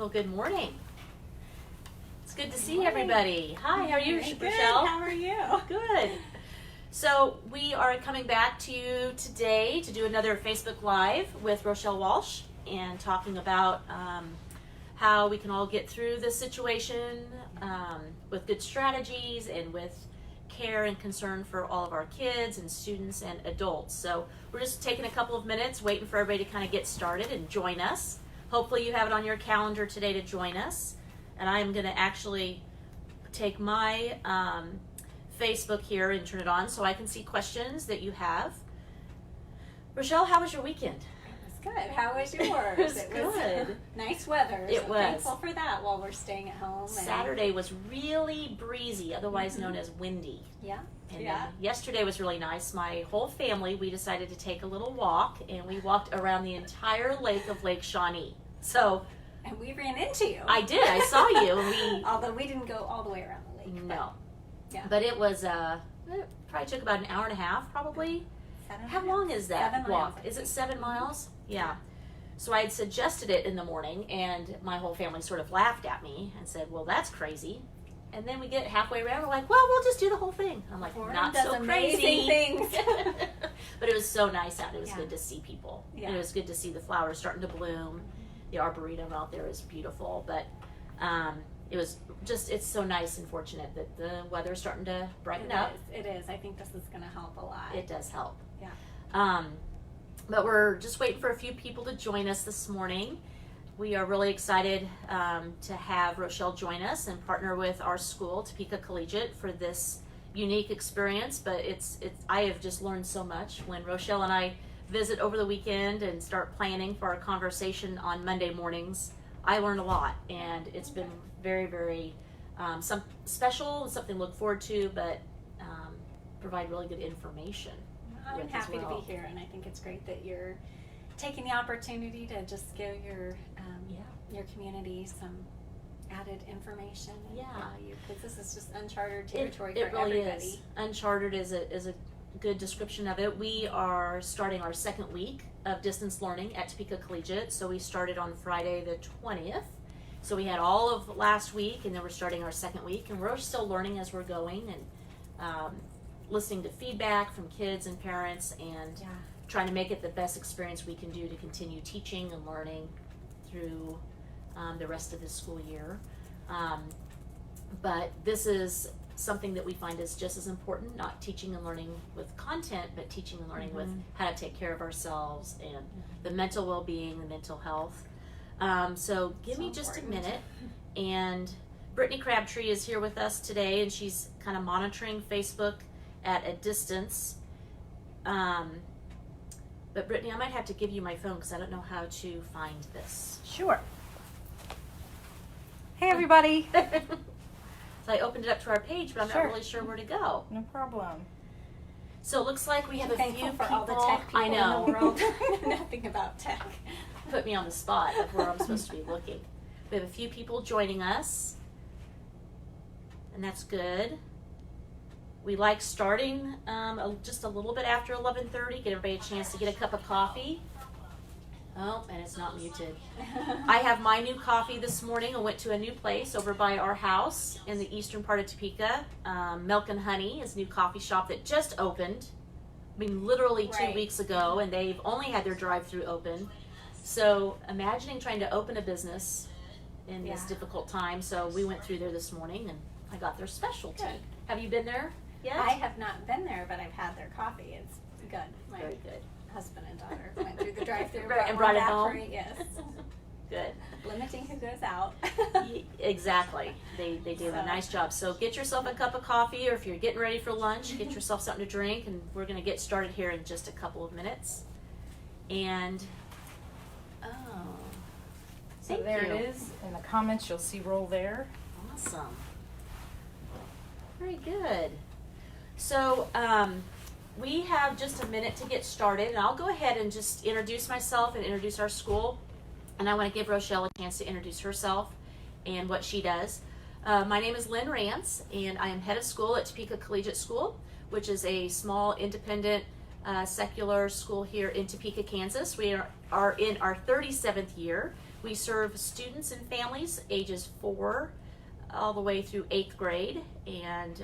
Well, good morning. It's good to see everybody. Hi, how are you, Rochelle? How are you? Good. So we are coming back to you today to do another Facebook Live with Rochelle Walsh and talking about how we can all get through this situation with good strategies and with care and concern for all of our kids and students and adults. So we're just taking a couple of minutes, waiting for everybody to kind of get started and join us. Hopefully you have it on your calendar today to join us. And I'm going to actually take my Facebook here and turn it on so I can see questions that you have. Rochelle, how was your weekend? It was good. How was yours? It was good. Nice weather. It so was. Thankful for that while we're staying at home. Saturday was really breezy, otherwise known as windy. Yeah. And then yesterday was really nice. My whole family, we decided to take a little walk, and we walked around the entire lake of Lake Shawnee. So. And we ran into you. I did. I saw you. And Although we didn't go all the way around the lake. No. Yeah. But it was, it probably took about an hour and a half, probably. How long is that 7 walk? miles. Is it 7 miles? Yeah. So I had suggested it in the morning, and my whole family sort of laughed at me and said, well, that's crazy. And then we get halfway around, we're like, well, we'll just do the whole thing. I'm like, not so crazy. Things. But it was so nice out. It was Yeah. good to see people. Yeah. And it was good to see the flowers starting to bloom. The arboretum out there is beautiful. But it was just, it's so nice and fortunate that the weather's starting to brighten up. It is. I think this is going to help a lot. It does help. Yeah. But we're just waiting for a few people to join us this morning. We are really excited to have Rochelle join us and partner with our school, Topeka Collegiate, for this unique experience. But I have just learned so much. When Rochelle and I visit over the weekend and start planning for our conversation on Monday mornings, I learn a lot, and it's been very, very special and something to look forward to, but provide really good information. I'm happy to be here, and I think it's great that you're taking the opportunity to just give your community some added information and value, because this is just uncharted territory for really everybody. Is. Uncharted is a good description of it. We are starting our second week of distance learning at Topeka Collegiate. So we started on Friday the 20th. So we had all of last week, and then we're starting our second week, and we're still learning as we're going and listening to feedback from kids and parents and trying to make it the best experience we can do to continue teaching and learning through the rest of this school year. But this is something that we find is just as important, not teaching and learning with content, but teaching and learning with how to take care of ourselves and the mental well-being, the mental health. So give me just a minute. And Brittany Crabtree is here with us today, and she's kind of monitoring Facebook at a distance. But Brittany, I might have to give you my phone because I don't know how to find this. Sure. Hey, everybody. So I opened it up to our page, but I'm not really sure where to go. No problem. So it looks like we have a few Thankful people. for all the tech people I know. in the world. Nothing about tech. Put me on the spot of where I'm supposed to be looking. We have a few people joining us, and that's good. We like starting just a little bit after 11:30, get everybody a chance to get a cup of coffee. Oh, and it's not muted. I have my new coffee this morning. I went to a new place over by our house in the eastern part of Topeka. Milk and Honey is a new coffee shop that just opened. I mean, literally 2 weeks ago, and they've only had their drive-through open. So imagining trying to open a business in this difficult time. So we went through there this morning, and I got their specialty. Good. Have you been there yet? I have not been there, but I've had their coffee. It's good. Very good. Husband and daughter went through the drive-through And brought it home? Yes. Good. Limiting who goes out. Exactly. They do a nice job. So get yourself a cup of coffee, or if you're getting ready for lunch, get yourself something to drink, and we're going to get started here in just a couple of minutes. And, So there it is. In the comments, you'll see roll there. Awesome. Very good. So, we have just a minute to get started, and I'll go ahead and just introduce myself and introduce our school. And I want to give Rochelle a chance to introduce herself and what she does. My name is Lynn Rance, and I am head of school at Topeka Collegiate School, which is a small independent secular school here in Topeka, Kansas. We are in our 37th year. We serve students and families ages 4 all the way through 8th grade, and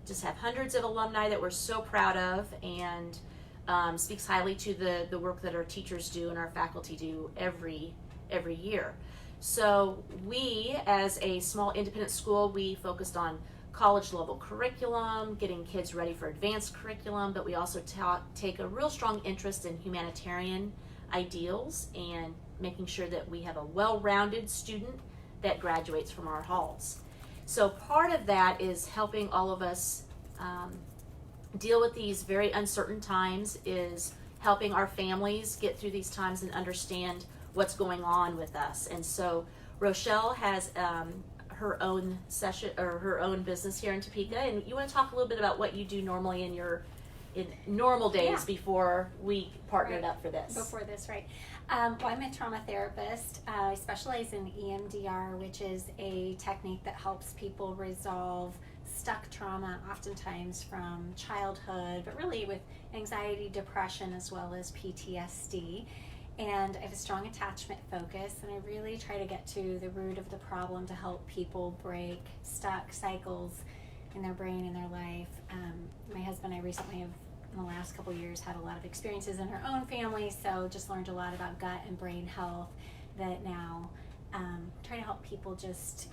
just have hundreds of alumni that we're so proud of, and speaks highly to the work that our teachers do and our faculty do every year. So we, as a small independent school, we focused on college level curriculum, getting kids ready for advanced curriculum, but we also take a real strong interest in humanitarian ideals and making sure that we have a well-rounded student that graduates from our halls. So part of that is helping all of us deal with these very uncertain times, is helping our families get through these times and understand what's going on with us. And so Rochelle has her own session, or her own business here in Topeka, and you want to talk a little bit about what you do normally in normal days before we partnered up for this. Before this, right. Well, I'm a trauma therapist. I specialize in EMDR, which is a technique that helps people resolve stuck trauma, oftentimes from childhood, but really with anxiety, depression, as well as PTSD. And I have a strong attachment focus, and I really try to get to the root of the problem to help people break stuck cycles in their brain and their life. My husband and I recently have, in the last couple years, had a lot of experiences in our own family, so just learned a lot about gut and brain health that now try to help people just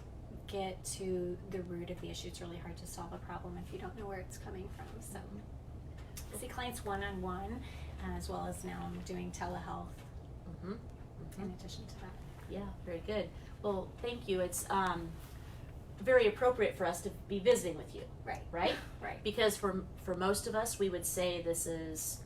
get to the root of the issue. It's really hard to solve a problem if you don't know where it's coming from. So I see clients one-on-one, as well as now I'm doing telehealth in addition to that. Yeah, very good. Well, thank you. It's very appropriate for us to be visiting with you. Right. Right? Right. Because for most of us, we would say this is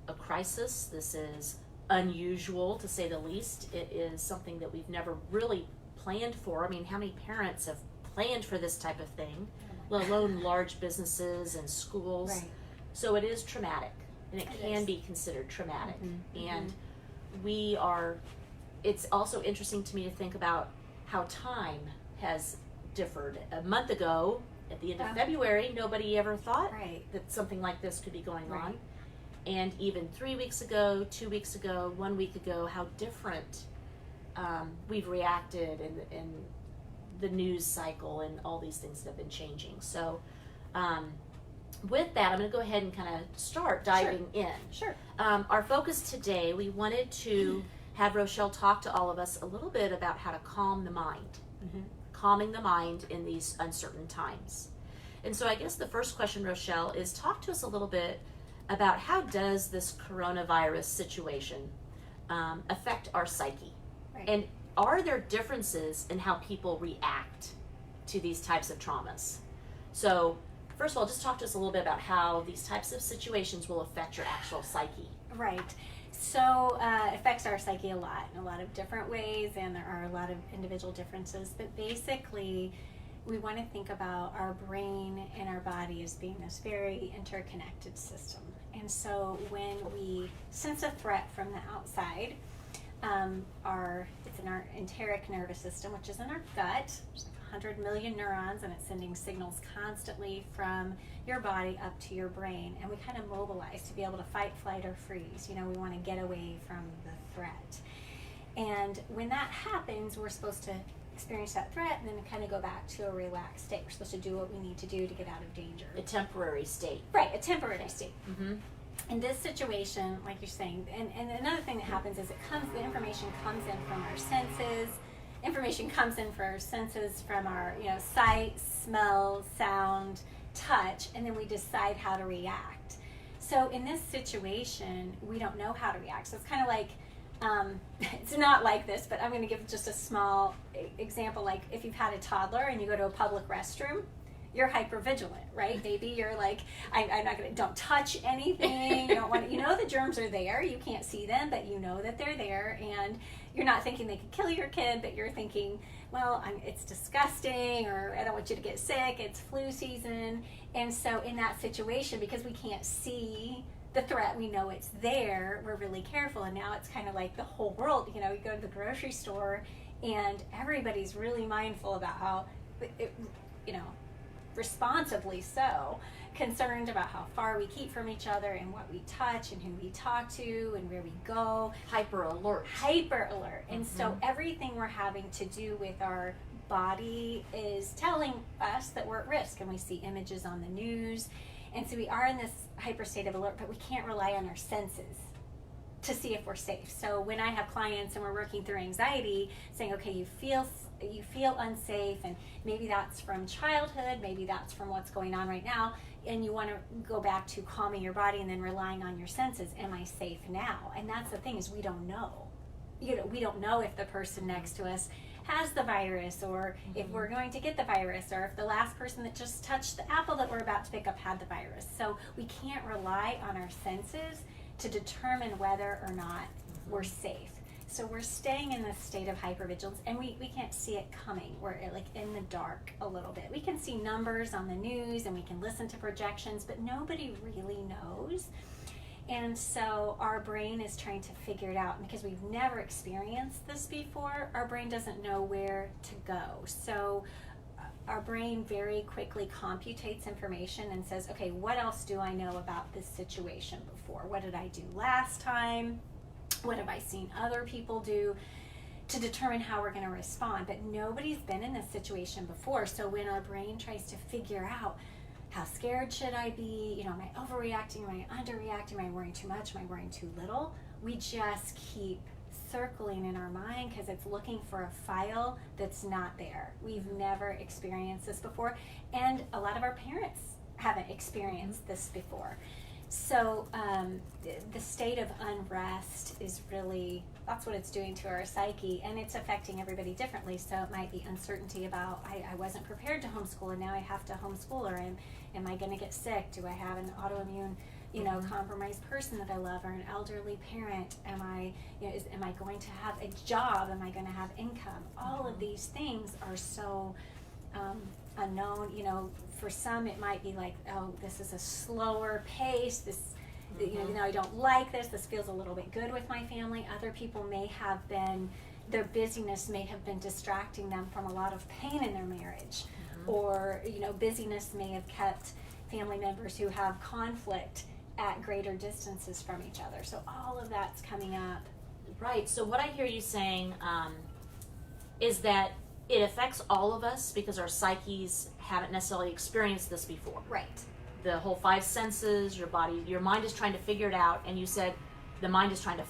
a crisis. This is unusual, to say the least. It is something that we've never really planned for. I mean, how many parents have planned for this type of thing, let alone large businesses and schools? Right. So it is traumatic, and it can be considered traumatic. And it's also interesting to me to think about how time has differed. A month ago, at the end of February, nobody ever thought that something like this could be going on. And even 3 weeks ago, 2 weeks ago, 1 week ago, how different we've reacted in the news cycle and all these things that have been changing. So with that, I'm going to go ahead and kind of start diving in. Sure. Our focus today, we wanted to have Rochelle talk to all of us a little bit about how to calm the mind. Calming the mind in these uncertain times. And so I guess the first question, Rochelle, is talk to us a little bit about how does this coronavirus situation affect our psyche? Right. And are there differences in how people react to these types of traumas? So first of all, just talk to us a little bit about how these types of situations will affect your actual psyche. Right. So it affects our psyche a lot in a lot of different ways, and there are a lot of individual differences. But basically, we want to think about our brain and our body as being this very interconnected system. And so when we sense a threat from the outside, it's in our enteric nervous system, which is in our gut. There's like 100 million neurons, and it's sending signals constantly from your body up to your brain, and we kind of mobilize to be able to fight, flight, or freeze. You know, we want to get away from the threat. And when that happens, we're supposed to experience that threat and then kind of go back to a relaxed state. We're supposed to do what we need to do to get out of danger. A temporary state. Right, a temporary state. In this situation, like you're saying, and another thing that happens is the information comes in from our senses. Information comes in from our senses, from our sight, smell, sound, touch, and then we decide how to react. So in this situation, we don't know how to react. So it's kind of like, it's not like this, but I'm going to give just a small example. Like if you've had a toddler and you go to a public restroom, you're hypervigilant, right? Maybe you're like, I'm not gonna, don't touch anything. You don't want, the germs are there. You can't see them, but you know that they're there, and you're not thinking they could kill your kid, but you're thinking, well, it's disgusting, or I don't want you to get sick. It's flu season, and so in that situation, because we can't see the threat, we know it's there. We're really careful, and now it's kind of like the whole world. You go to the grocery store, and everybody's really mindful about how responsibly so, concerned about how far we keep from each other and what we touch and who we talk to and where we go. Hyper alert. And so everything we're having to do with our body is telling us that we're at risk, and we see images on the news. And so we are in this hyper state of alert, but we can't rely on our senses to see if we're safe. So when I have clients and we're working through anxiety, saying, okay, you feel unsafe, and maybe that's from childhood, maybe that's from what's going on right now, and you want to go back to calming your body and then relying on your senses. Am I safe now? And that's the thing, is we don't know. We don't know if the person next to us has the virus, or if we're going to get the virus, or if the last person that just touched the apple that we're about to pick up had the virus. So we can't rely on our senses to determine whether or not we're safe. So we're staying in this state of hypervigilance, and we can't see it coming. We're like in the dark a little bit. We can see numbers on the news and we can listen to projections, but nobody really knows. And so our brain is trying to figure it out. And because we've never experienced this before, our brain doesn't know where to go. So our brain very quickly computates information and says, okay, what else do I know about this situation before? What did I do last time? What have I seen other people do, to determine how we're going to respond? But nobody's been in this situation before. So when our brain tries to figure out, how scared should I be? Am I overreacting? Am I underreacting? Am I worrying too much? Am I worrying too little? We just keep circling in our mind because it's looking for a file that's not there. We've never experienced this before, and a lot of our parents haven't experienced this before. So the state of unrest is really, that's what it's doing to our psyche, and it's affecting everybody differently. So it might be uncertainty about, I wasn't prepared to homeschool, and now I have to homeschool, or am I going to get sick? Do I have an autoimmune, compromised person that I love, or an elderly parent? Am I going to have a job? Am I going to have income? All of these things are so unknown. For some it might be like, oh, this is a slower pace, this I don't like this feels a little bit good with my family. Other people may have been, their busyness may have been distracting them from a lot of pain in their marriage, or busyness may have kept family members who have conflict at greater distances from each other. So all of that's coming up. Right. So what I hear you saying is that it affects all of us because our psyches haven't necessarily experienced this before. Right. The whole five senses, your body, your mind is trying to figure it out, and you said the mind is trying to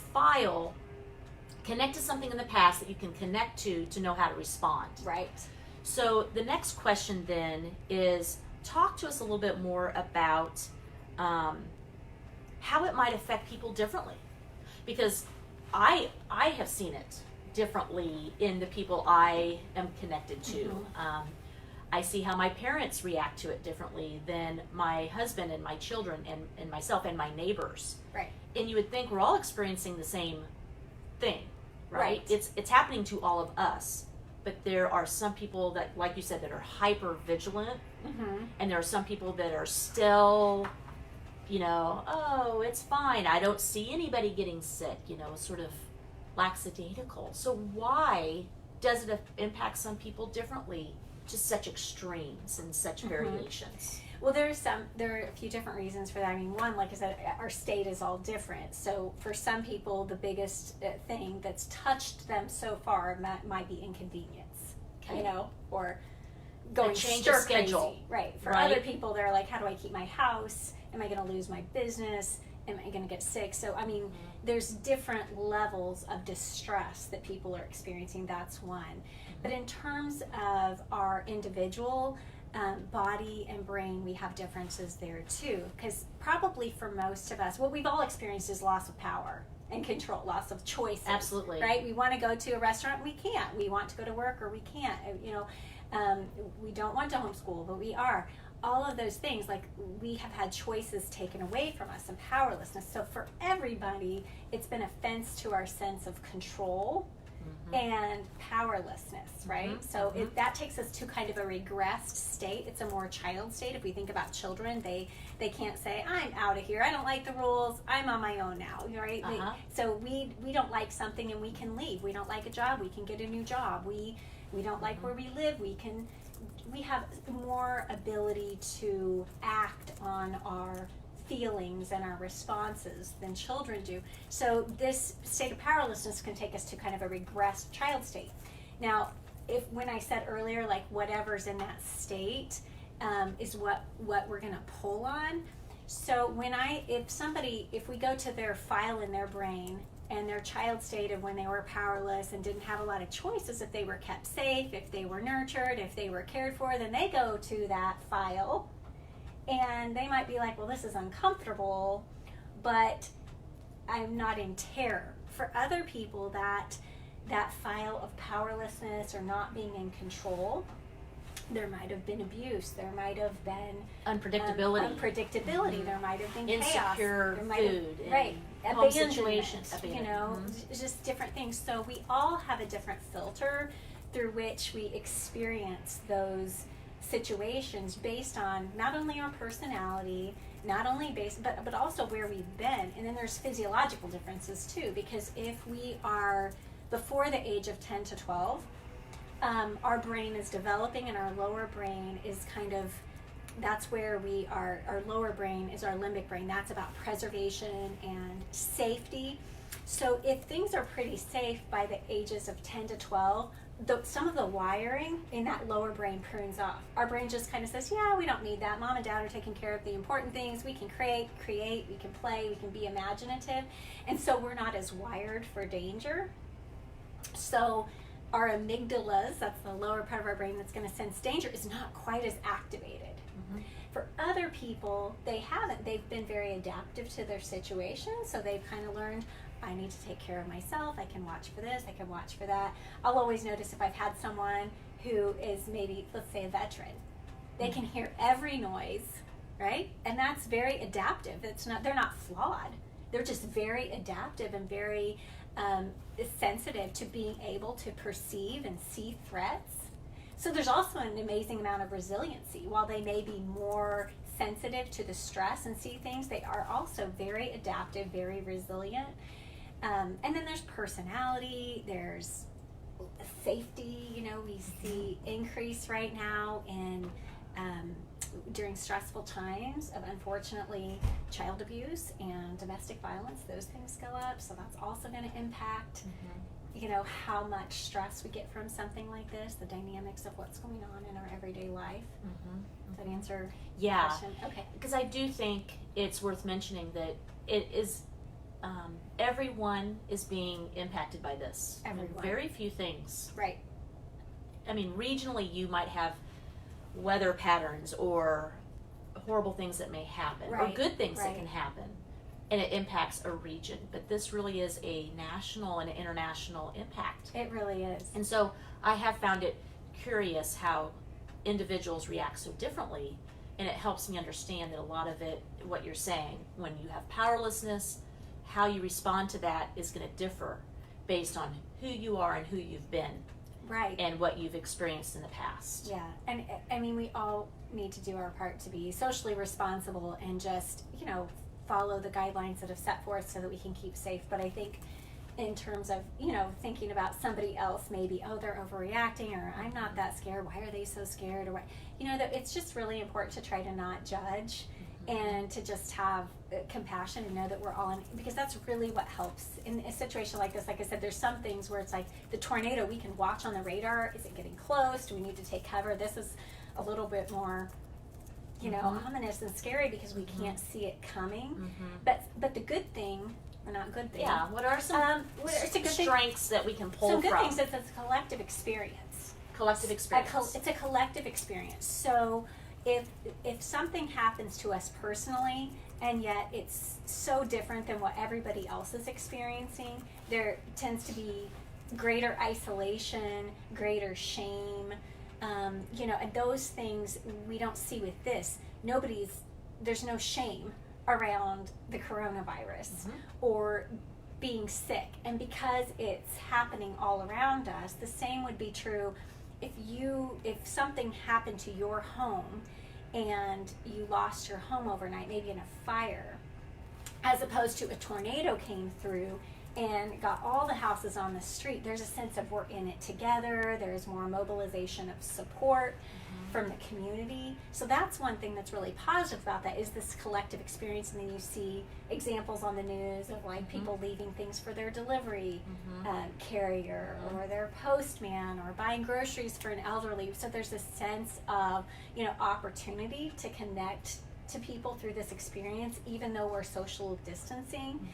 connect to something in the past that you can connect to know how to respond. Right. So the next question then is, talk to us a little bit more about how it might affect people differently, because I have seen it differently in the people I am connected to. I see how my parents react to it differently than my husband and my children and myself and my neighbors. Right. And you would think we're all experiencing the same thing, right? It's happening to all of us. But there are some people that, like you said, that are hyper vigilant, and there are some people that are still, oh, it's fine, I don't see anybody getting sick, sort of lackadaisical. So why does it impact some people differently, just such extremes and such variations? Well, there are a few different reasons for that. I mean, one, like I said, our state is all different. So for some people, the biggest thing that's touched them so far might be inconvenience, or going stir schedule. Right. For other people, they're like, how do I keep my house? Am I going to lose my business? Am I going to get sick? So, I mean, there's different levels of distress that people are experiencing. That's one. But in terms of our individual body and brain, we have differences there too. Because probably for most of us, what we've all experienced is loss of power and control, loss of choices. Absolutely. Right? We want to go to a restaurant, we can't. We want to go to work, or we can't. We don't want to homeschool, but we are. All of those things, like, we have had choices taken away from us and powerlessness. So for everybody, it's been a fence to our sense of control and powerlessness, right? So that takes us to kind of a regressed state. It's a more child state. If we think about children, they can't say, I'm out of here, I don't like the rules, I'm on my own now, right? So we don't like something and we can leave. We don't like a job, we can get a new job. We don't like where we live, we can we have more ability to act on our feelings and our responses than children do. So this state of powerlessness can take us to kind of a regressed child state. Now, when I said earlier, like whatever's in that state is what we're going to pull on. So if we go to their file in their brain and their child state of when they were powerless and didn't have a lot of choices, if they were kept safe, if they were nurtured, if they were cared for, then they go to that file and they might be like, well, this is uncomfortable, but I'm not in terror. For other people, that file of powerlessness or not being in control, there might have been abuse, there might have been unpredictability, mm-hmm. There might have been insecure chaos, food, right, home situations, you know, mm-hmm. just different things. So we all have a different filter through which we experience those situations based on not only our personality, not only but also where we've been. And then there's physiological differences too, because if we are before the age of 10 to 12, our brain is developing, and our lower brain is that's where our lower brain is our limbic brain. That's about preservation and safety. So if things are pretty safe by the ages of 10 to 12, some of the wiring in that lower brain prunes off. Our brain just kind of says, yeah, we don't need that. Mom and dad are taking care of the important things. We can create, we can play, we can be imaginative. And so we're not as wired for danger. So our amygdalas, that's the lower part of our brain that's going to sense danger, is not quite as activated. Mm-hmm. For other people, they've been very adaptive to their situation, so they've kind of learned, I need to take care of myself, I can watch for this, I can watch for that. I'll always notice if I've had someone who is maybe, let's say, a veteran, they can hear every noise, right? And that's very adaptive. They're not flawed. They're just very adaptive and very sensitive to being able to perceive and see threats. So there's also an amazing amount of resiliency. While they may be more sensitive to the stress and see things, they are also very adaptive, very resilient. And then there's personality, there's safety. You know, we see increase right now in during stressful times of, unfortunately, child abuse and domestic violence. Those things go up, so that's also going to impact you know, how much stress we get from something like this, the dynamics of what's going on in our everyday life. Does that answer the question? Okay. Because I do think it's worth mentioning that it is everyone is being impacted by this. Everyone. Very few things. Right. I mean, regionally you might have weather patterns or horrible things that may happen, or good things that can happen, and it impacts a region. But this really is a national and international impact. It really is. And so I have found it curious how individuals react so differently, and it helps me understand that a lot of it, what you're saying, when you have powerlessness, how you respond to that is going to differ based on who you are and who you've been. Right. And what you've experienced in the past. Yeah. And I mean, we all need to do our part to be socially responsible and just, you know, follow the guidelines that have set forth so that we can keep safe. But I think in terms of, you know, thinking about somebody else, maybe, oh, they're overreacting, or I'm not that scared, why are they so scared, or what, you know, that it's just really important to try to not judge and to just have compassion and know that we're all in, because that's really what helps in a situation like this. Like I said, there's some things where it's like the tornado, we can watch on the radar. Is it getting close? Do we need to take cover? This is a little bit more, you know, ominous and scary because we can't see it coming. But the good thing, or not good thing. Yeah. What are some strengths that we can pull from? Some good things is it's a collective experience. Collective experience. It's a collective experience. So if something happens to us personally, and yet it's so different than what everybody else is experiencing, there tends to be greater isolation, greater shame, you know, and those things we don't see with this. There's no shame around the coronavirus or being sick. And because it's happening all around us, the same would be true if something happened to your home and you lost your home overnight, maybe in a fire, as opposed to a tornado came through and got all the houses on the street, there's a sense of we're in it together. There's more mobilization of support from the community. So that's one thing that's really positive about that, is this collective experience. And then you see examples on the news of like people leaving things for their delivery carrier or their postman, or buying groceries for an elderly. So there's this sense of, you know, opportunity to connect to people through this experience, even though we're social distancing.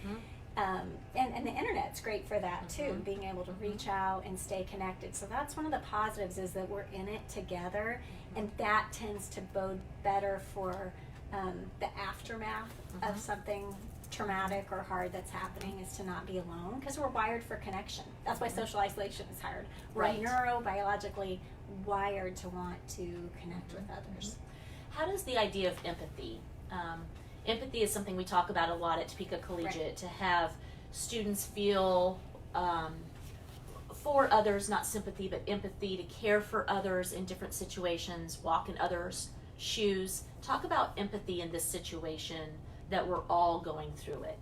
And the internet's great for that too, being able to reach out and stay connected. So that's one of the positives, is that we're in it together, and that tends to bode better for the aftermath of something traumatic or hard that's happening, is to not be alone, because we're wired for connection. That's why social isolation is hard. We're neurobiologically wired to want to connect with others. How does the idea of empathy, empathy is something we talk about a lot at Topeka Collegiate, to have students feel for others, not sympathy, but empathy, to care for others in different situations, walk in others' shoes. Talk about empathy in this situation that we're all going through it.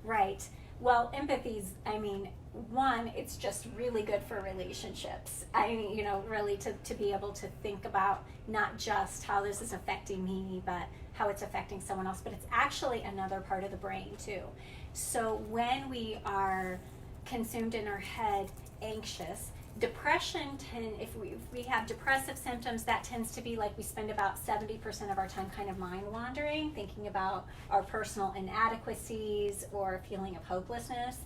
Right. Well, empathy's, I mean, one, it's just really good for relationships. I mean, you know, really to be able to think about not just how this is affecting me, but how it's affecting someone else. But it's actually another part of the brain too. So when we are consumed in our head, anxious, depression, if we have depressive symptoms, that tends to be like we spend about 70% of our time kind of mind wandering, thinking about our personal inadequacies or feeling of hopelessness.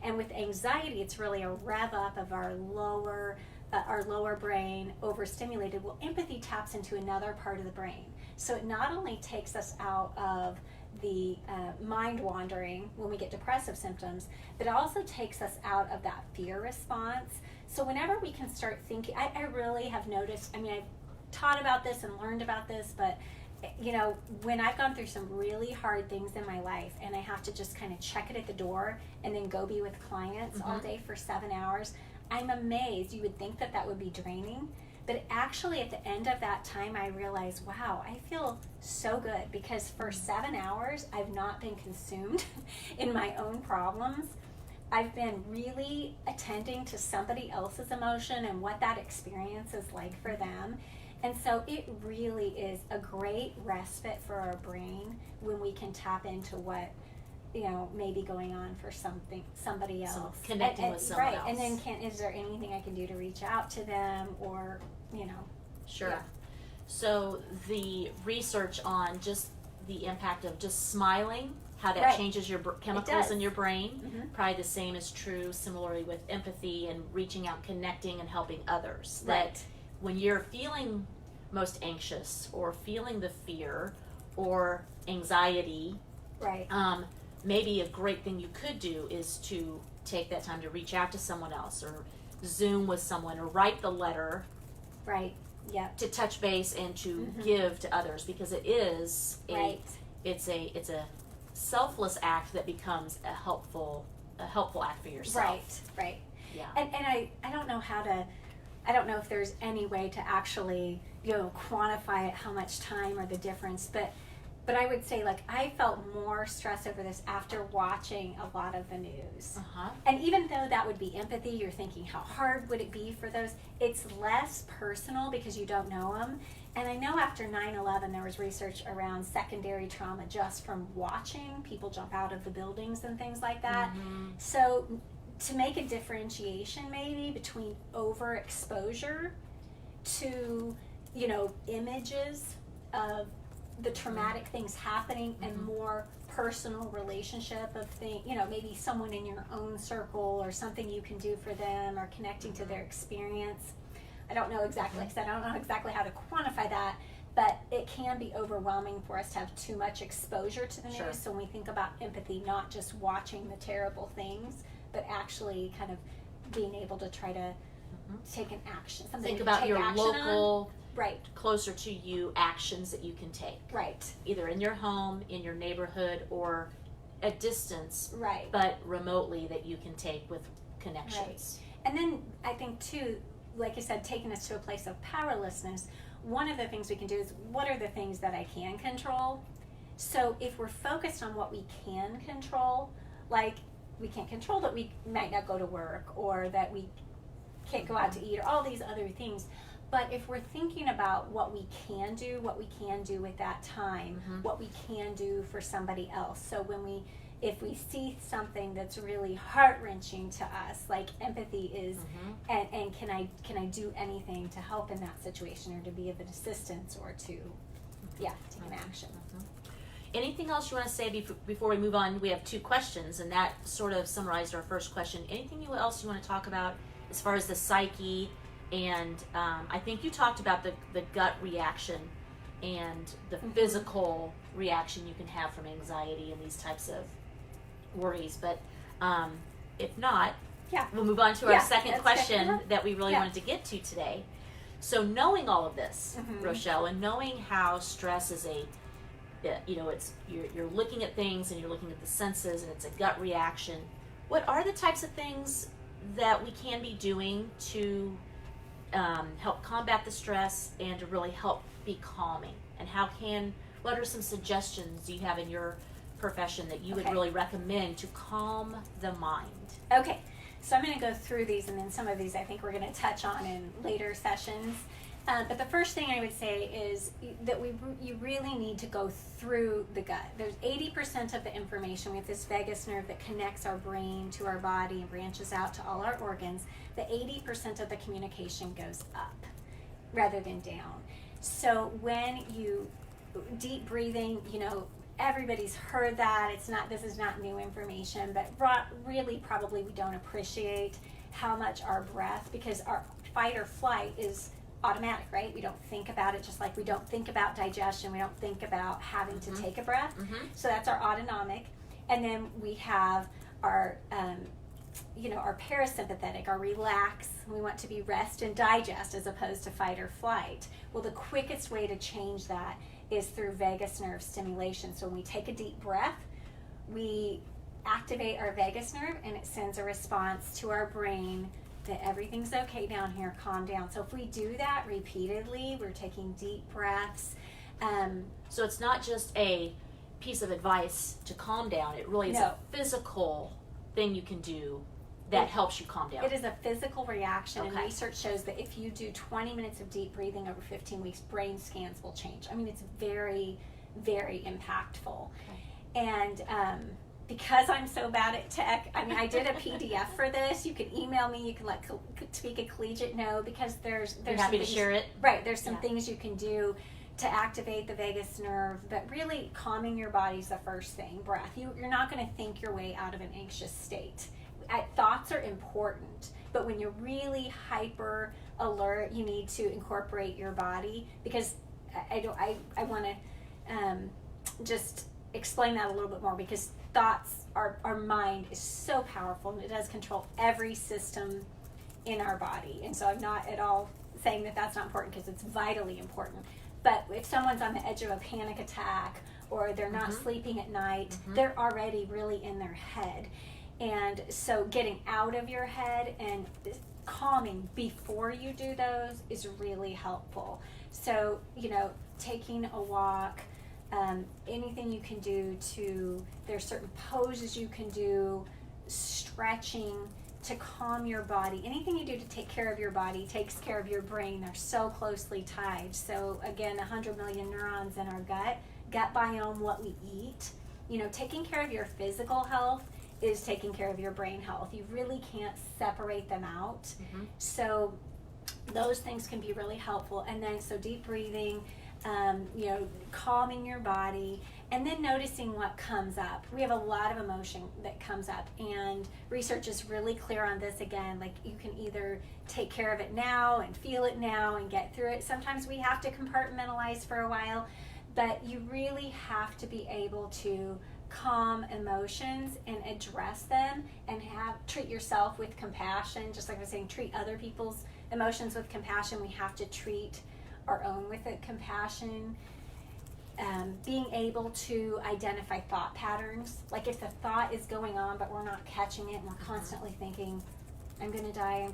And with anxiety, it's really a rev up of our lower brain, overstimulated. Well, empathy taps into another part of the brain. So it not only takes us out of the mind wandering when we get depressive symptoms, but it also takes us out of that fear response. So whenever we can start thinking, I really have noticed, I mean, I've taught about this and learned about this, but you know, when I've gone through some really hard things in my life and I have to just kind of check it at the door and then go be with clients all day for 7 hours, I'm amazed. You would think that that would be draining, but actually at the end of that time, I realized, wow, I feel so good, because for 7 hours, I've not been consumed in my own problems. I've been really attending to somebody else's emotion and what that experience is like for them. And so it really is a great respite for our brain when we can tap into what, you know, may be going on for somebody else. So connecting with someone else. And then is there anything I can do to reach out to them, or, you know. Sure. Yeah. So the research on just the impact of just smiling, how that changes your chemicals in your brain, probably the same is true similarly with empathy and reaching out, connecting, and helping others. That when you're feeling most anxious or feeling the fear or anxiety, maybe a great thing you could do is to take that time to reach out to someone else, or Zoom with someone, or write the letter to touch base and to give to others, because it is it's a selfless act that becomes a helpful act for yourself. Yeah. And I don't know I don't know if there's any way to actually, you know, quantify it, how much time or the difference, but I would say, like, I felt more stress over this after watching a lot of the news. And even though that would be empathy, you're thinking, how hard would it be for those? It's less personal because you don't know them. And I know after 9/11, there was research around secondary trauma just from watching people jump out of the buildings and things like that. So to make a differentiation maybe between overexposure to, you know, images of the traumatic things happening and more personal relationship of things, you know, maybe someone in your own circle or something you can do for them, or connecting to their experience. I don't know exactly, because I don't know exactly how to quantify that, but it can be overwhelming for us to have too much exposure to the news. So when we think about empathy, not just watching the terrible things, but actually kind of being able to try to take an action. Think about your local, closer to you, actions that you can take. Either in your home, in your neighborhood, or at distance, but remotely, that you can take with connections. And then I think too, like I said, taking us to a place of powerlessness, one of the things we can do is, what are the things that I can control? So if we're focused on what we can control, like can't control that we might not go to work, or that we can't go out to eat, or all these other things. But if we're thinking about what we can do with that time, what we can do for somebody else. So if we see something that's really heart-wrenching to us, like empathy is, and can I do anything to help in that situation, or to be of an assistance, or to take an action. Anything else you want to say before we move on? We have 2 questions, and that sort of summarized our first question. Anything else you want to talk about as far as the psyche? And I think you talked about the gut reaction and the physical reaction you can have from anxiety and these types of worries. But if not, we'll move on to our second question that we really wanted to get to today. So knowing all of this, Rochelle, and knowing how stress is it's you're looking at things, and you're looking at the senses, and it's a gut reaction. What are the types of things that we can be doing to help combat the stress and to really help be calming? And what are some suggestions you have in your profession that you would really recommend to calm the mind? Okay, so I'm going to go through these, and then some of these I think we're going to touch on in later sessions. But the first thing I would say is that you really need to go through the gut. There's 80% of the information. We have this vagus nerve that connects our brain to our body and branches out to all our organs. The 80% of the communication goes up rather than down. So when you deep breathing, everybody's heard that. This is not new information, but really probably we don't appreciate how much our breath, because our fight or flight is automatic, right? We don't think about it, just like we don't think about digestion. We don't think about having to take a breath. So that's our autonomic. And then we have our, our parasympathetic, our relax. We want to be rest and digest as opposed to fight or flight. Well, the quickest way to change that is through vagus nerve stimulation. So when we take a deep breath, we activate our vagus nerve, and it sends a response to our brain that everything's okay down here, calm down. So if we do that repeatedly, we're taking deep breaths. So it's not just a piece of advice to calm down. It really is a physical thing you can do that helps you calm down. It is a physical reaction, and research shows that if you do 20 minutes of deep breathing over 15 weeks, brain scans will change. I mean, it's very, very impactful. And because I'm so bad at tech, I did a PDF for this. You can email me. You can let Topeka Collegiate know, because there's You're happy to share it. Right. There's some things you can do to activate the vagus nerve, but really calming your body is the first thing. Breath. You're not going to think your way out of an anxious state. Thoughts are important, but when you're really hyper alert, you need to incorporate your body, because I want to just explain that a little bit more, because thoughts, our mind is so powerful, and it does control every system in our body. And so I'm not at all saying that that's not important, because it's vitally important. But if someone's on the edge of a panic attack, or they're not sleeping at night, they're already really in their head. And so getting out of your head and calming before you do those is really helpful. So, taking a walk, anything you can do there's certain poses you can do, stretching to calm your body. Anything you do to take care of your body takes care of your brain. They're so closely tied. So again, 100 million neurons in our gut biome, what we eat. Taking care of your physical health is taking care of your brain health. You really can't separate them out. So those things can be really helpful. And then, so deep breathing, calming your body, and then noticing what comes up. We have a lot of emotion that comes up, and research is really clear on this. Again, like, you can either take care of it now and feel it now and get through it. Sometimes we have to compartmentalize for a while, but you really have to be able to calm emotions and address them, and treat yourself with compassion. Just like I was saying, treat other people's emotions with compassion. We have to treat our own with compassion. Being able to identify thought patterns. Like, if the thought is going on but we're not catching it, and we're constantly thinking, I'm going to die,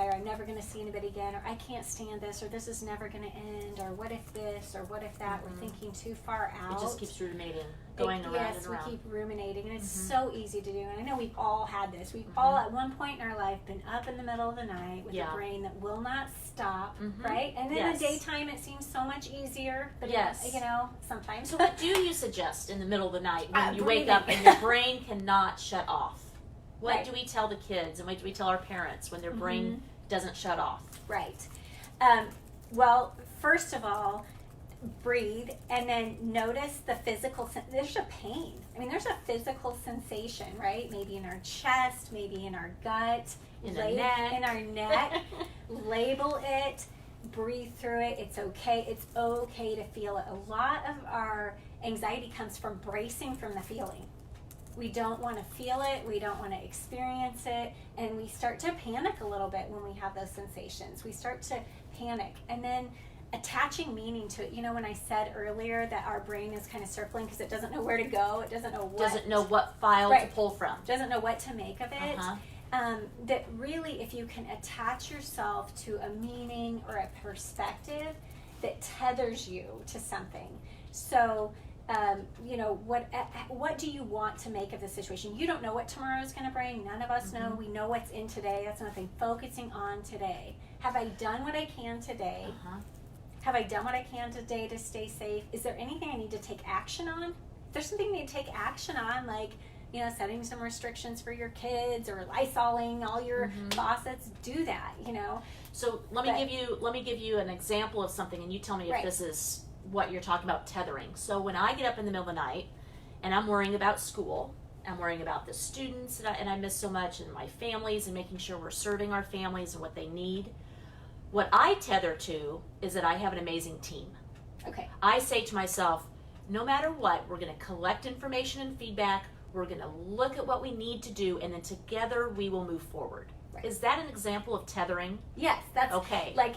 or I'm never going to see anybody again, or I can't stand this, or this is never going to end, or what if this, or what if that. We're thinking too far out. It just keeps ruminating, going around and around. Yes, we keep ruminating, and it's so easy to do. And I know we've all had this. We've all, at one point in our life, been up in the middle of the night with a brain that will not stop, right? And in the daytime, it seems so much easier, but sometimes. So what do you suggest in the middle of the night when you wake up and your brain cannot shut off? What do we tell the kids, and what do we tell our parents when their brain doesn't shut off? Right. Well, first of all, breathe, and then notice the physical. There's a pain. I mean, there's a physical sensation, right? Maybe in our chest, maybe in our gut, in our neck. Label it. Breathe through it. It's okay. It's okay to feel it. A lot of our anxiety comes from bracing from the feeling. We don't want to feel it, we don't want to experience it, and we start to panic a little bit when we have those sensations. We start to panic, and then attaching meaning to it. You know, when I said earlier that our brain is kind of circling because it doesn't know where to go, it doesn't know what file to pull from, doesn't know what to make of it. That really, if you can attach yourself to a meaning or a perspective that tethers you to something. So what do you want to make of the situation? You don't know what tomorrow is going to bring. None of us know. We know what's in today. That's nothing. Focusing on today. Have I done what I can today? Have I done what I can today to stay safe? Is there anything I need to take action on? If there's something you need to take action on, like setting some restrictions for your kids or Lysoling all your faucets, do that. So let me give you an example of something, and you tell me if this is what you're talking about, tethering. So when I get up in the middle of the night and I'm worrying about school, I'm worrying about the students and I miss so much, and my families, and making sure we're serving our families and what they need, what I tether to is that I have an amazing team. Okay. I say to myself, no matter what, we're going to collect information and feedback, we're going to look at what we need to do, and then together we will move forward. Right. Is that an example of tethering? Yes, that's okay. Like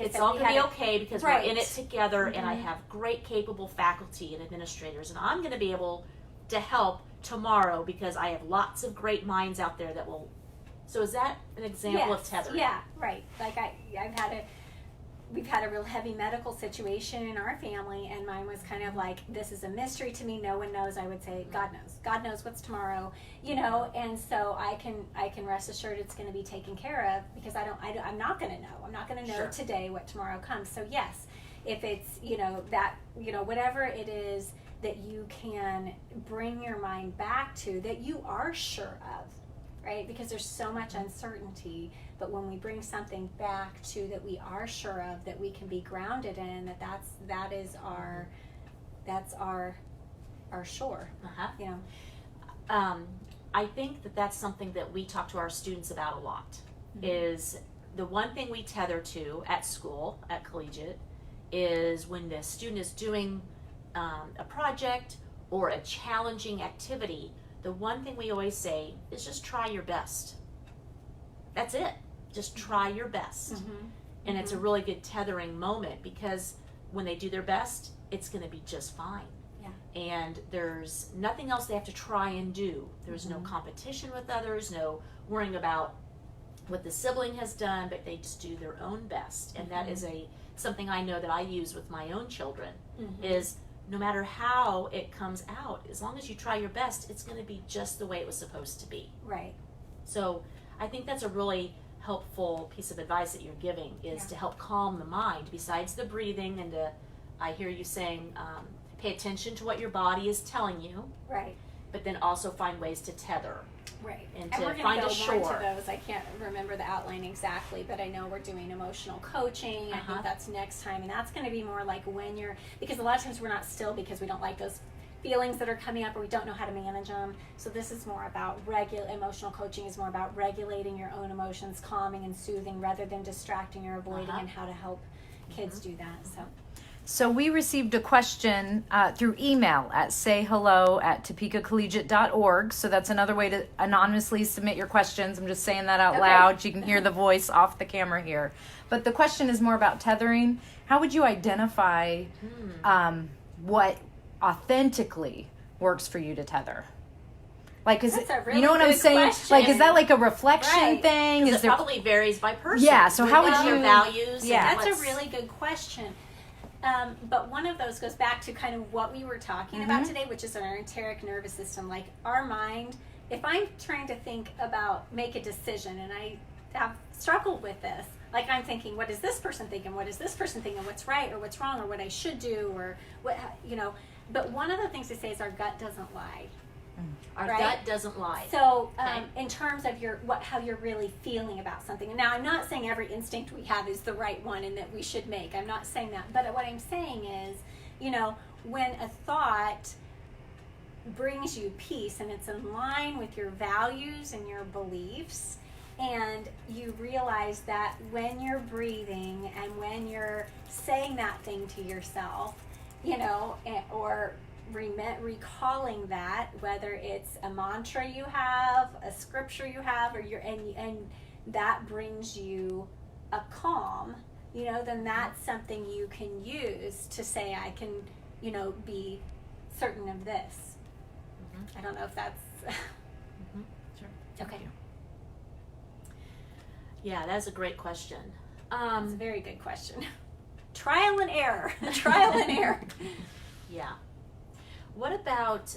it's all going to be okay because we're in it together, and I have great, capable faculty and administrators, and I'm going to be able to help tomorrow because I have lots of great minds out there that will. So is that an example of tethering? Yeah, right. Like we've had a real heavy medical situation in our family, and mine was kind of like, this is a mystery to me. No one knows. I would say, God knows. God knows what's tomorrow, and so I can rest assured it's going to be taken care of because I'm not going to know. I'm not going to know today what tomorrow comes. So yes, if it's, whatever it is that you can bring your mind back to that you are sure of, right? Because there's so much uncertainty, but when we bring something back to that we are sure of, that we can be grounded in, that's our shore. I think that's something that we talk to our students about a lot. Is the one thing we tether to at school, at Collegiate, is when the student is doing a project or a challenging activity, the one thing we always say is just try your best. That's it. Just try your best. And it's a really good tethering moment because when they do their best, it's going to be just fine. Yeah. And there's nothing else they have to try and do. There's no competition with others, no worrying about what the sibling has done, but they just do their own best. And that is something I know that I use with my own children is no matter how it comes out, as long as you try your best, it's going to be just the way it was supposed to be. Right. So I think that's a really helpful piece of advice that you're giving is to help calm the mind, besides the breathing and I hear you saying, pay attention to what your body is telling you. Right. But then also find ways to tether. Right. And we're to find a shore. More to those. I can't remember the outline exactly, but I know we're doing emotional coaching. I think that's next time, and that's going to be more like when because a lot of times we're not still because we don't like those feelings that are coming up or we don't know how to manage them. So this is more about emotional coaching is more about regulating your own emotions, calming and soothing rather than distracting or avoiding, and how to help kids do that. So we received a question through email at sayhello@topekacollegiate.org. So that's another way to anonymously submit your questions. I'm just saying that out loud. You can hear the voice off the camera here. But the question is more about tethering. How would you identify what authentically works for you to tether? Like, is That's it, a really you know what I'm good saying? question. Like, is that like a reflection Right. thing? Is It there probably varies by person. Yeah, so how would your you- values? Yeah. and That's a what's- really good question. But one of those goes back to kind of what we were talking about today, which is our enteric nervous system. Like our mind, if I'm trying to think about, make a decision, and I have struggled with this, like I'm thinking, what is this person thinking? What is this person thinking? What's right or what's wrong or what I should do or what, you know. But one of the things they say is our gut doesn't lie. Our right? gut doesn't lie. So, Okay. in terms of how you're really feeling about something, and now I'm not saying every instinct we have is the right one and that we should make. I'm not saying that, but what I'm saying is, you know, when a thought brings you peace and it's in line with your values and your beliefs, and you realize that when you're breathing and when you're saying that thing to yourself, you know, or recalling that, whether it's a mantra you have, a scripture you have, or and that brings you a calm, you know, then that's something you can use to say, I can, you know, be certain of this. I don't know if that's Sure. okay. Yeah, that's a great question. It's a very good question. Trial and error. Trial and error. Yeah. What about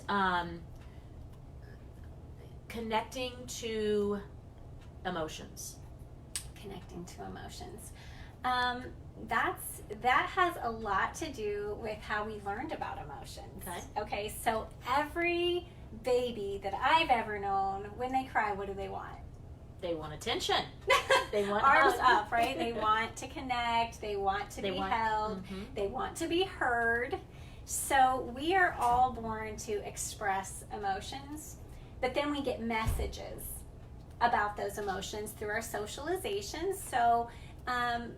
connecting to emotions? Connecting to emotions. That has a lot to do with how we learned about emotions. Okay, so every baby that I've ever known, when they cry, what do they want? They want attention. They want arms hug. up, right? They want to connect. They want to be held. They want to be heard. So we are all born to express emotions, but then we get messages about those emotions through our socialization. So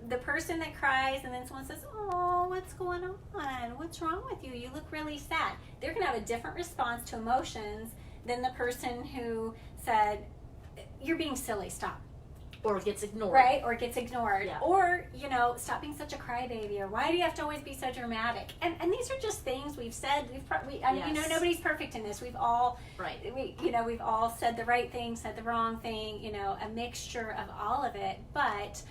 the person that cries and then someone says, oh, what's going on? What's wrong with you? You look really sad. They're going to have a different response to emotions than the person who said, you're being silly, stop. Or gets ignored. Right? Or gets ignored. Yeah. Or, you know, stop being such a crybaby. Or why do you have to always be so dramatic? And these are just things we've said. I mean, you know, nobody's perfect in this. We've all, we've all said the right thing, said the wrong thing, you know, a mixture of all of it. But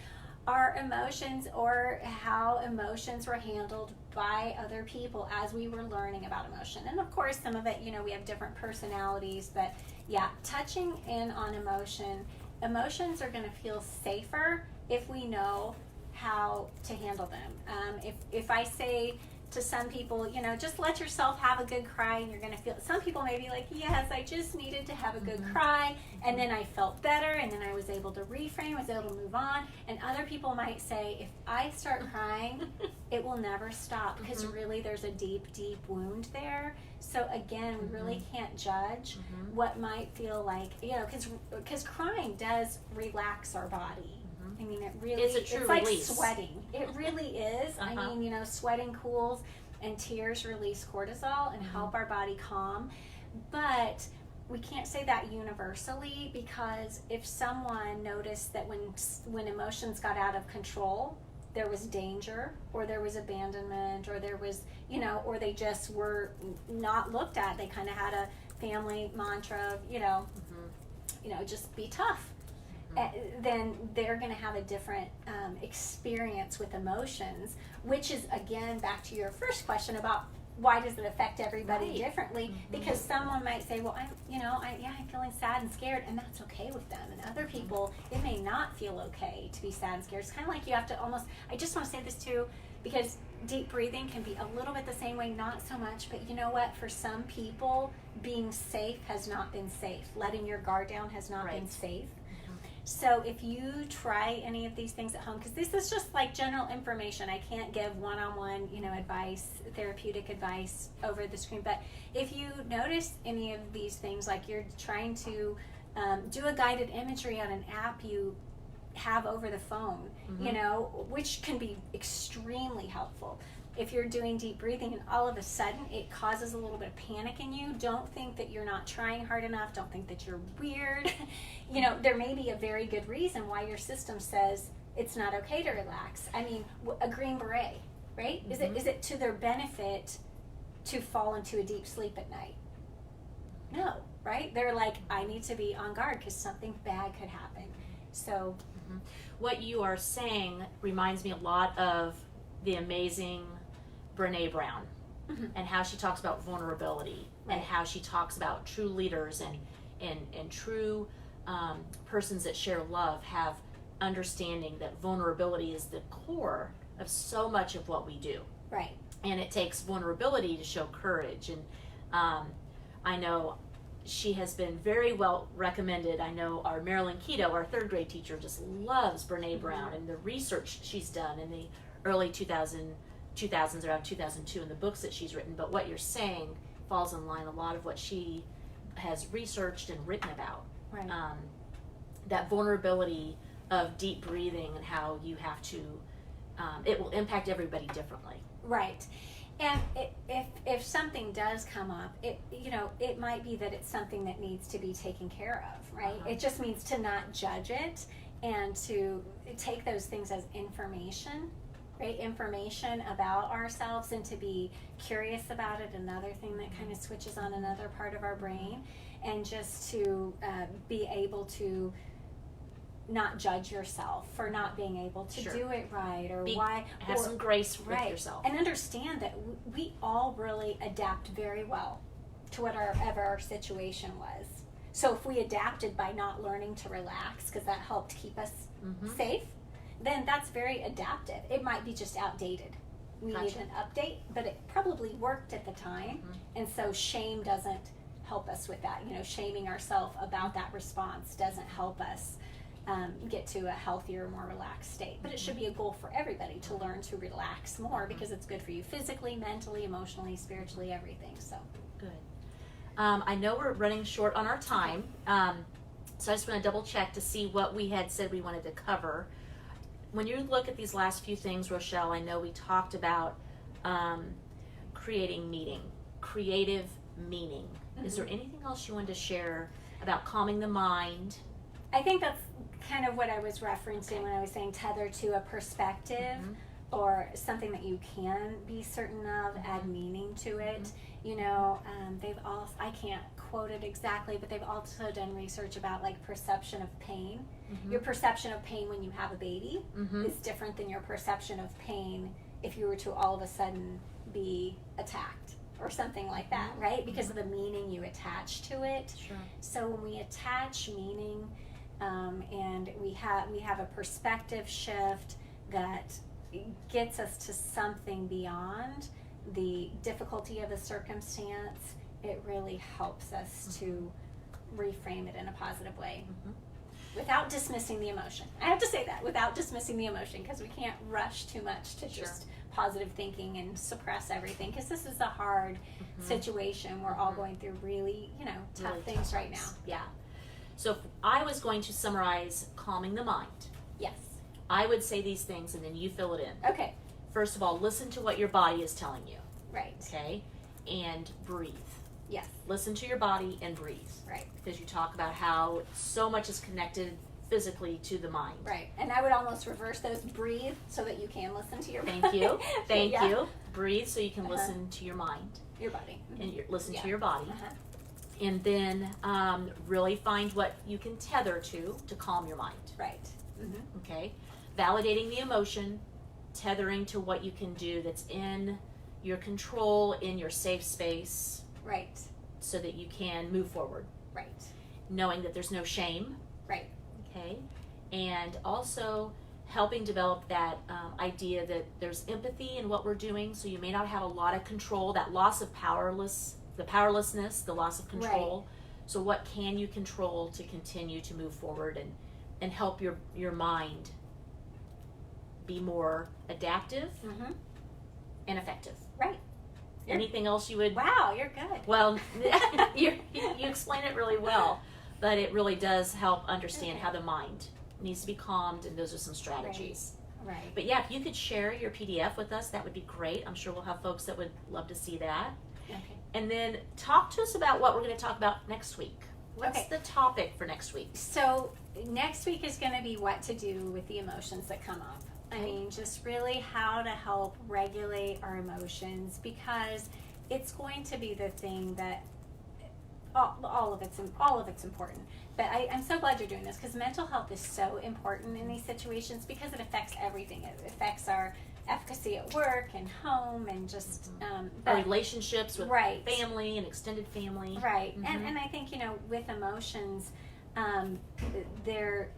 our emotions, or how emotions were handled by other people as we were learning about emotion. And of course, some of it, you know, we have different personalities. But yeah, touching in on emotions are going to feel safer if we know how to handle them. If I say to some people, you know, just let yourself have a good cry and you're going to feel, some people may be like, yes, I just needed to have a good cry and then I felt better and then I was able to reframe, was able to move on. And other people might say, if I start crying, it will never stop, because really there's a deep, deep wound there. So again, we really can't judge what might feel like, you know, because crying does relax our body. I mean, it really, it's like release. Sweating. It really is. I mean, you know, sweating cools and tears release cortisol and help our body calm. But we can't say that universally, because if someone noticed that when emotions got out of control, there was danger, or there was abandonment, or there was, you know, or they just were not looked at. They kind of had a family mantra of, you know, just be tough. Then they're going to have a different experience with emotions, which is, again, back to your first question about why does it affect everybody differently? Because someone might say, well, I'm feeling sad and scared, and that's okay with them. And other people, it may not feel okay to be sad and scared. It's kind of like you have to almost, I just want to say this too, because deep breathing can be a little bit the same way, not so much, but you know what? For some people, being safe has not been safe. Letting your guard down has not been safe. So if you try any of these things at home, because this is just like general information, I can't give one-on-one, you know, advice, therapeutic advice over the screen, but if you notice any of these things, like you're trying to do a guided imagery on an app you have over the phone, you know, which can be extremely helpful. If you're doing deep breathing and all of a sudden it causes a little bit of panic in you, don't think that you're not trying hard enough. Don't think that you're weird. You know, there may be a very good reason why your system says it's not okay to relax. I mean, a Green Beret, right? Is it to their benefit to fall into a deep sleep at night? No. right? They're like, I need to be on guard because something bad could happen. So what you are saying reminds me a lot of the amazing Brene Brown, and how she talks about vulnerability, and how she talks about true leaders and true persons that share love have understanding that vulnerability is the core of so much of what we do. Right. And it takes vulnerability to show courage. And I know she has been very well recommended. I know our Marilyn Keto, our third grade teacher, just loves Brene Brown and the research she's done in the early 2000s, around 2002, and the books that she's written. But what you're saying falls in line a lot of what she has researched and written about. Right. That vulnerability of deep breathing and how you have to, it will impact everybody differently. Right. And if something does come up, it might be that it's something that needs to be taken care of, right? It just means to not judge it and to take those things as information, right? Information about ourselves, and to be curious about it, another thing that kind of switches on another part of our brain, and just to be able to not judge yourself for not being able to do it right, or have some grace with yourself, and understand that we all really adapt very well to whatever our situation was. So if we adapted by not learning to relax because that helped keep us safe, then that's very adaptive. It might be just outdated. We need an update, but it probably worked at the time, and so shame doesn't help us with that. Shaming ourselves about that response doesn't help us get to a healthier, more relaxed state. But it should be a goal for everybody to learn to relax more, because it's good for you physically, mentally, emotionally, spiritually, everything. So good. I know we're running short on our time, so I just want to double check to see what we had said we wanted to cover. When you look at these last few things, Rochelle, I know we talked about creating meaning, creative meaning. Is there anything else you wanted to share about calming the mind? I think that's kind of what I was referencing when I was saying tether to a perspective, or something that you can be certain of, add meaning to it. They've all, I can't quote it exactly, but they've also done research about like perception of pain. Your perception of pain when you have a baby is different than your perception of pain if you were to all of a sudden be attacked or something like that, right? Because of the meaning you attach to it. Sure. So when we attach meaning, and we have a perspective shift that gets us to something beyond the difficulty of a circumstance, it really helps us to reframe it in a positive way without dismissing the emotion. I have to say that, without dismissing the emotion, because we can't rush too much to just positive thinking and suppress everything, because this is a hard situation. We're all going through really, tough really things tough right now. ones. Yeah. So if I was going to summarize calming the mind, Yes. I would say these things and then you fill it in. Okay. First of all, listen to what your body is telling you. Right. Okay? And breathe. Yes. Listen to your body and breathe. Right. Because you talk about how so much is connected physically to the mind. Right. And I would almost reverse those. Breathe so that you can listen to your body. Thank you. Thank you. Breathe so you can listen to your mind. Your body. And listen to your body. And then really find what you can tether to calm your mind. Right. Okay? Validating the emotion, tethering to what you can do that's in your control, in your safe space. Right. So that you can move forward. Right. Knowing that there's no shame. Right. Okay? And also helping develop that idea that there's empathy in what we're doing, so you may not have a lot of control, that loss of the powerlessness, the loss of control. Right. So what can you control to continue to move forward and help your mind be more adaptive and effective. Right. Anything else you would... Wow, you're good. Well, you explain it really well, but it really does help understand how the mind needs to be calmed, and those are some strategies. Right. But yeah, if you could share your PDF with us, that would be great. I'm sure we'll have folks that would love to see that. Okay. And then talk to us about what we're going to talk about next week. What's the topic for next week? So next week is going to be what to do with the emotions that come up. I mean, just really how to help regulate our emotions, because it's going to be the thing that all of it's important. But I'm so glad you're doing this, because mental health is so important in these situations, because it affects everything. It affects our efficacy at work and home, and just our relationships with right. family and extended family. Right. And I think, with emotions, they're,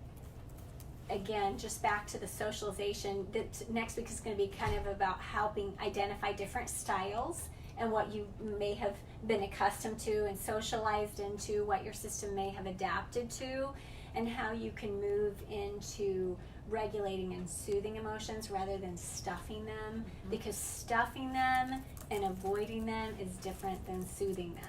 again, just back to the socialization, that next week is going to be kind of about helping identify different styles and what you may have been accustomed to and socialized into, what your system may have adapted to, and how you can move into regulating and soothing emotions rather than stuffing them, because stuffing them and avoiding them is different than soothing them.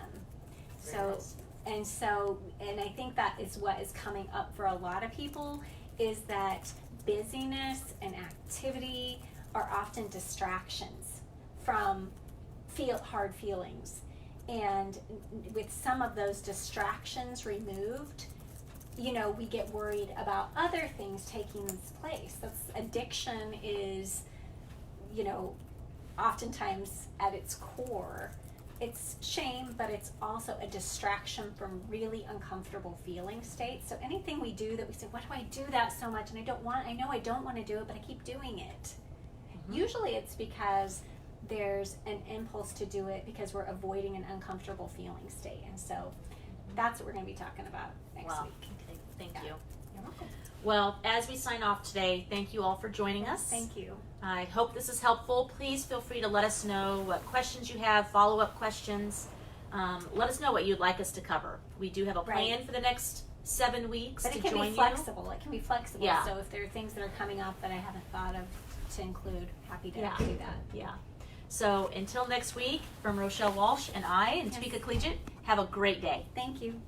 And I think that is what is coming up for a lot of people, is that busyness and activity are often distractions from hard feelings. And with some of those distractions removed, we get worried about other things taking its place. Addiction is, oftentimes at its core, it's shame, but it's also a distraction from really uncomfortable feeling states. So anything we do that we say, why do I do that so much? And I know I don't want to do it, but I keep doing it. Usually it's because there's an impulse to do it because we're avoiding an uncomfortable feeling state. And so that's what we're going to be talking about next week. Okay. Thank you. You're welcome. Well, as we sign off today, thank you all for joining us. Thank you. I hope this is helpful. Please feel free to let us know what questions you have, follow-up questions. Let us know what you'd like us to cover. We do have a plan for the next 7 weeks but to it can join be flexible. It can be flexible. Yeah. So if there are things that are coming up that I haven't thought of to include, happy to do that. Yeah. So until next week, from Rochelle Walsh and I in Topeka Collegiate, have a great day. Thank you.